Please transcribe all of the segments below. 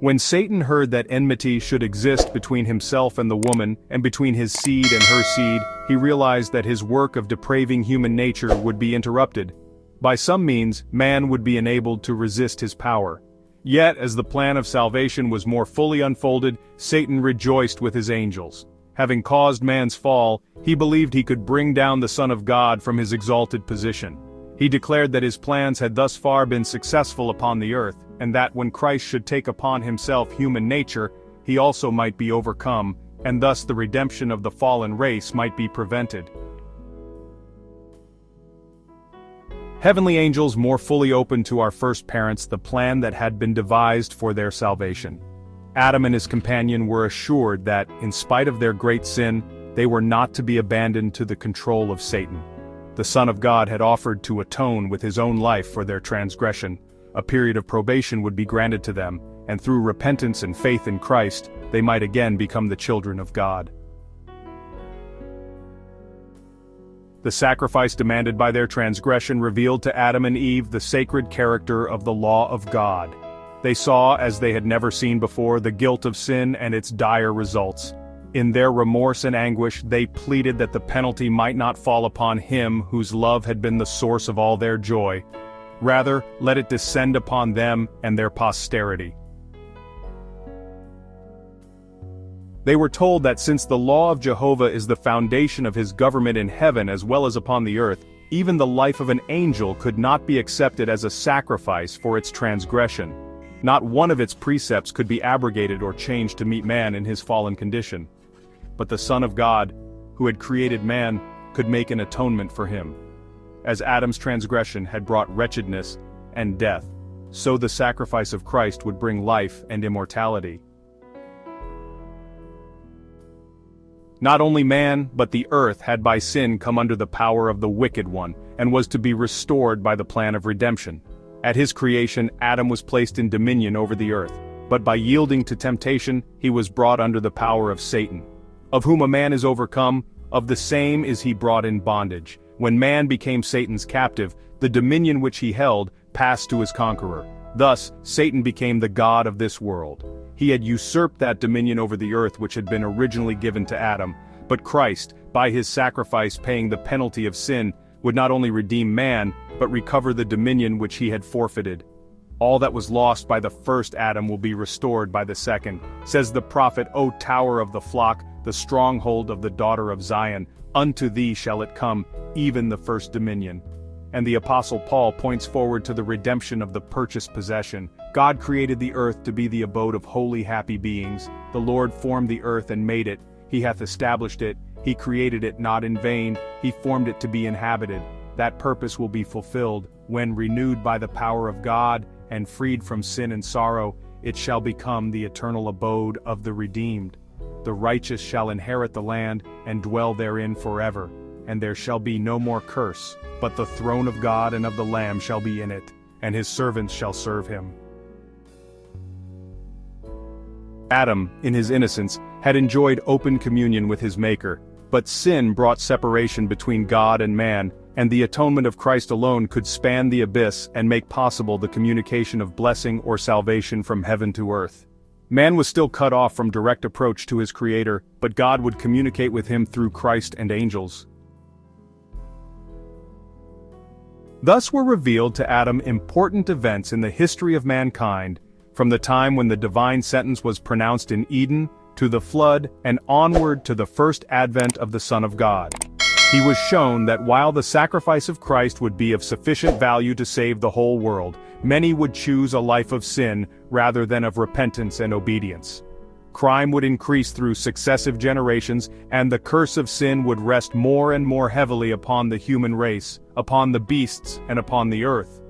When Satan heard that enmity should exist between himself and the woman, and between his seed and her seed, he realized that his work of depraving human nature would be interrupted. By some means, man would be enabled to resist his power. Yet, as the plan of salvation was more fully unfolded, Satan rejoiced with his angels. Having caused man's fall, he believed he could bring down the Son of God from his exalted position. He declared that his plans had thus far been successful upon the earth, and that when Christ should take upon himself human nature, he also might be overcome, and thus the redemption of the fallen race might be prevented. Heavenly angels more fully opened to our first parents the plan that had been devised for their salvation. Adam and his companion were assured that, in spite of their great sin, they were not to be abandoned to the control of Satan. The Son of God had offered to atone with his own life for their transgression. A period of probation would be granted to them, and through repentance and faith in Christ, they might again become the children of God. The sacrifice demanded by their transgression revealed to Adam and Eve the sacred character of the law of God. They saw, as they had never seen before, the guilt of sin and its dire results. In their remorse and anguish, they pleaded that the penalty might not fall upon him whose love had been the source of all their joy. Rather, let it descend upon them and their posterity. They were told that since the law of Jehovah is the foundation of his government in heaven as well as upon the earth, even the life of an angel could not be accepted as a sacrifice for its transgression. Not one of its precepts could be abrogated or changed to meet man in his fallen condition. But the Son of God, who had created man, could make an atonement for him. As Adam's transgression had brought wretchedness and death, so the sacrifice of Christ would bring life and immortality. Not only man, but the earth had by sin come under the power of the wicked one, and was to be restored by the plan of redemption. At his creation, Adam was placed in dominion over the earth, but by yielding to temptation, he was brought under the power of Satan. Of whom a man is overcome, of the same is he brought in bondage. When man became Satan's captive, the dominion which he held passed to his conqueror. Thus, Satan became the god of this world. He had usurped that dominion over the earth which had been originally given to Adam, but Christ, by his sacrifice paying the penalty of sin, would not only redeem man, but recover the dominion which he had forfeited. All that was lost by the first Adam will be restored by the second. Says the prophet, O tower of the flock, the stronghold of the daughter of Zion, unto thee shall it come, even the first dominion. And the Apostle Paul points forward to the redemption of the purchased possession. God created the earth to be the abode of holy happy beings. The Lord formed the earth and made it. He hath established it. He created it not in vain. He formed it to be inhabited. That purpose will be fulfilled, when renewed by the power of God, and freed from sin and sorrow, it shall become the eternal abode of the redeemed. The righteous shall inherit the land, and dwell therein forever. And there shall be no more curse, but the throne of God and of the Lamb shall be in it, and his servants shall serve him. Adam, in his innocence, had enjoyed open communion with his Maker, but sin brought separation between God and man, and the atonement of Christ alone could span the abyss and make possible the communication of blessing or salvation from heaven to earth. Man was still cut off from direct approach to his Creator, but God would communicate with him through Christ and angels. Thus were revealed to Adam important events in the history of mankind, from the time when the divine sentence was pronounced in Eden, to the flood, and onward to the first advent of the Son of God. He was shown that while the sacrifice of Christ would be of sufficient value to save the whole world, many would choose a life of sin rather than of repentance and obedience. Crime would increase through successive generations, and the curse of sin would rest more and more heavily upon the human race, upon the beasts, and upon the earth.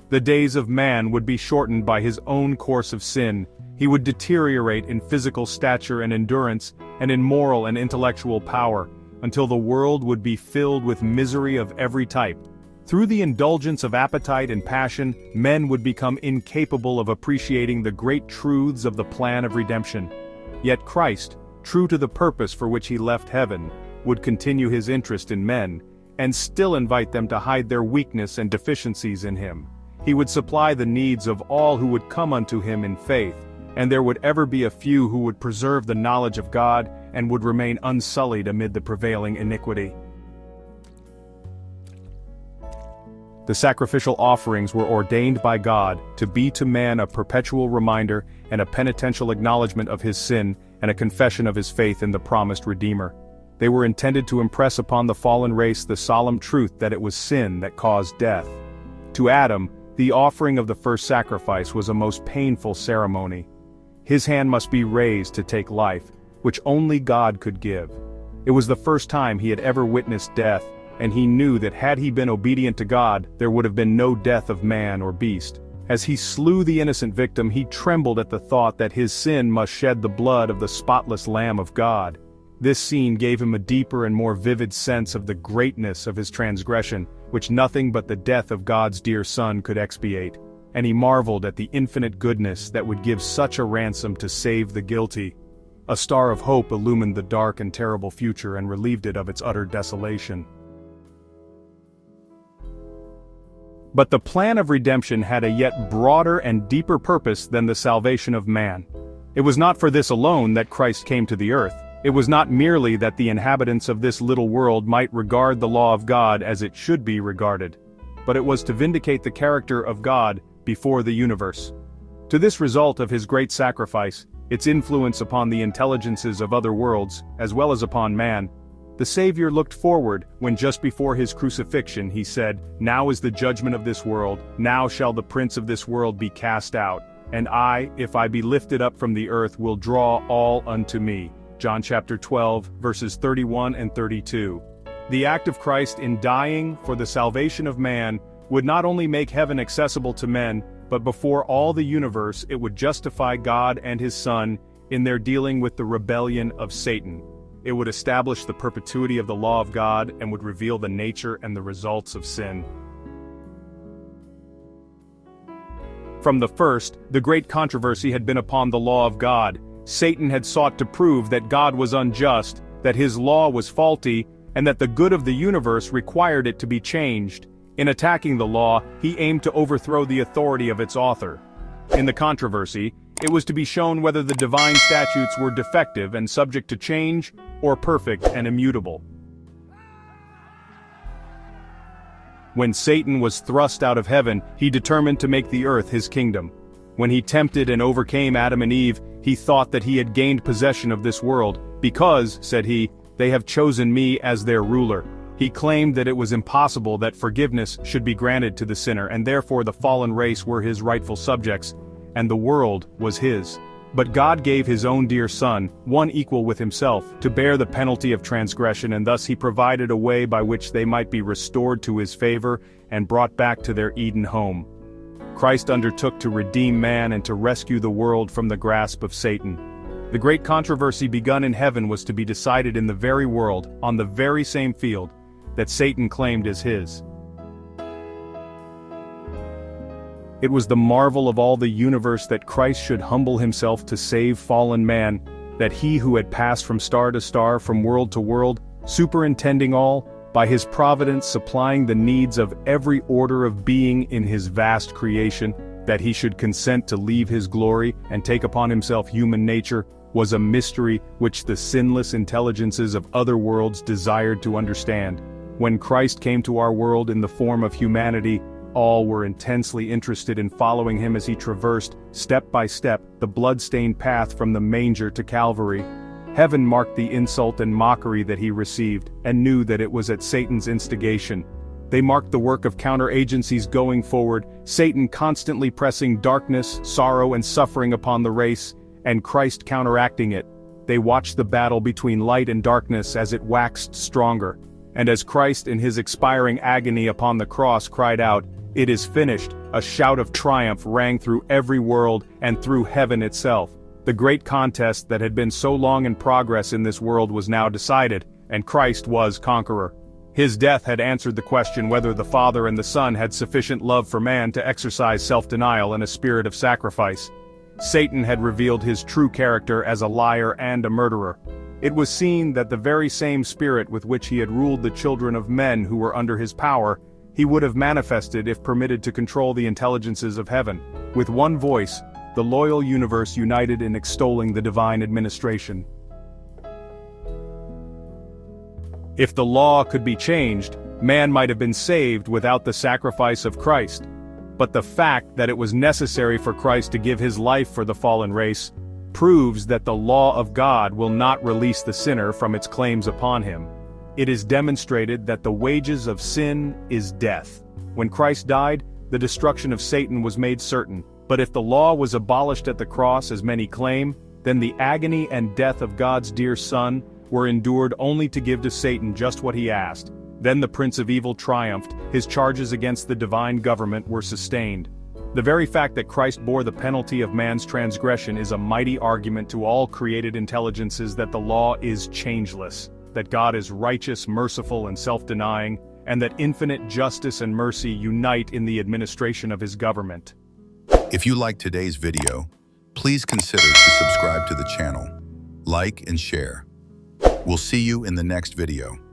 The days of man would be shortened by his own course of sin. He would deteriorate in physical stature and endurance, and in moral and intellectual power, until the world would be filled with misery of every type. Through the indulgence of appetite and passion, men would become incapable of appreciating the great truths of the plan of redemption. Yet Christ, true to the purpose for which he left heaven, would continue his interest in men, and still invite them to hide their weakness and deficiencies in him. He would supply the needs of all who would come unto him in faith, and there would ever be a few who would preserve the knowledge of God and would remain unsullied amid the prevailing iniquity. The sacrificial offerings were ordained by God to be to man a perpetual reminder and a penitential acknowledgement of his sin and a confession of his faith in the promised Redeemer. They were intended to impress upon the fallen race the solemn truth that it was sin that caused death. To Adam, the offering of the first sacrifice was a most painful ceremony. His hand must be raised to take life, which only God could give. It was the first time he had ever witnessed death, and he knew that had he been obedient to God, there would have been no death of man or beast. As he slew the innocent victim, he trembled at the thought that his sin must shed the blood of the spotless Lamb of God. This scene gave him a deeper and more vivid sense of the greatness of his transgression, which nothing but the death of God's dear Son could expiate, and he marveled at the infinite goodness that would give such a ransom to save the guilty. A star of hope illumined the dark and terrible future and relieved it of its utter desolation. But the plan of redemption had a yet broader and deeper purpose than the salvation of man. It was not for this alone that Christ came to the earth. It was not merely that the inhabitants of this little world might regard the law of God as it should be regarded, but it was to vindicate the character of God before the universe. To this result of his great sacrifice, its influence upon the intelligences of other worlds, as well as upon man, the Savior looked forward when just before his crucifixion he said, "Now is the judgment of this world, now shall the prince of this world be cast out, and I, if I be lifted up from the earth, will draw all unto me." John chapter 12, verses 31 and 32. The act of Christ in dying for the salvation of man would not only make heaven accessible to men, but before all the universe it would justify God and his Son in their dealing with the rebellion of Satan. It would establish the perpetuity of the law of God and would reveal the nature and the results of sin. From the first, the great controversy had been upon the law of God. Satan had sought to prove that God was unjust, that his law was faulty, and that the good of the universe required it to be changed. In attacking the law, he aimed to overthrow the authority of its author. In the controversy, it was to be shown whether the divine statutes were defective and subject to change, or perfect and immutable. When Satan was thrust out of heaven, he determined to make the earth his kingdom. When he tempted and overcame Adam and Eve, he thought that he had gained possession of this world, because, said he, they have chosen me as their ruler. He claimed that it was impossible that forgiveness should be granted to the sinner, and therefore the fallen race were his rightful subjects, and the world was his. But God gave his own dear Son, one equal with himself, to bear the penalty of transgression, and thus he provided a way by which they might be restored to his favor and brought back to their Eden home. Christ undertook to redeem man and to rescue the world from the grasp of Satan. The great controversy begun in heaven was to be decided in the very world, on the very same field, that Satan claimed as his. It was the marvel of all the universe that Christ should humble himself to save fallen man, that he who had passed from star to star, from world to world, superintending all, by his providence supplying the needs of every order of being in his vast creation, that he should consent to leave his glory and take upon himself human nature, was a mystery which the sinless intelligences of other worlds desired to understand. When Christ came to our world in the form of humanity, all were intensely interested in following him as he traversed, step by step, the blood-stained path from the manger to Calvary. Heaven marked the insult and mockery that he received, and knew that it was at Satan's instigation. They marked the work of counter-agencies going forward, Satan constantly pressing darkness, sorrow and suffering upon the race, and Christ counteracting it. They watched the battle between light and darkness as it waxed stronger. And as Christ in his expiring agony upon the cross cried out, "It is finished," a shout of triumph rang through every world and through heaven itself. The great contest that had been so long in progress in this world was now decided, and Christ was conqueror. His death had answered the question whether the Father and the Son had sufficient love for man to exercise self-denial and a spirit of sacrifice. Satan had revealed his true character as a liar and a murderer. It was seen that the very same spirit with which he had ruled the children of men who were under his power, he would have manifested if permitted to control the intelligences of heaven. With one voice, the loyal universe united in extolling the divine administration. If the law could be changed, man might have been saved without the sacrifice of Christ. But the fact that it was necessary for Christ to give his life for the fallen race proves that the law of God will not release the sinner from its claims upon him. It is demonstrated that the wages of sin is death. When Christ died, the destruction of Satan was made certain. But if the law was abolished at the cross, as many claim, then the agony and death of God's dear Son were endured only to give to Satan just what he asked. Then the Prince of Evil triumphed, his charges against the divine government were sustained. The very fact that Christ bore the penalty of man's transgression is a mighty argument to all created intelligences that the law is changeless, that God is righteous, merciful, and self-denying, and that infinite justice and mercy unite in the administration of his government. If you liked today's video, please consider to subscribe to the channel, like and share. We'll see you in the next video.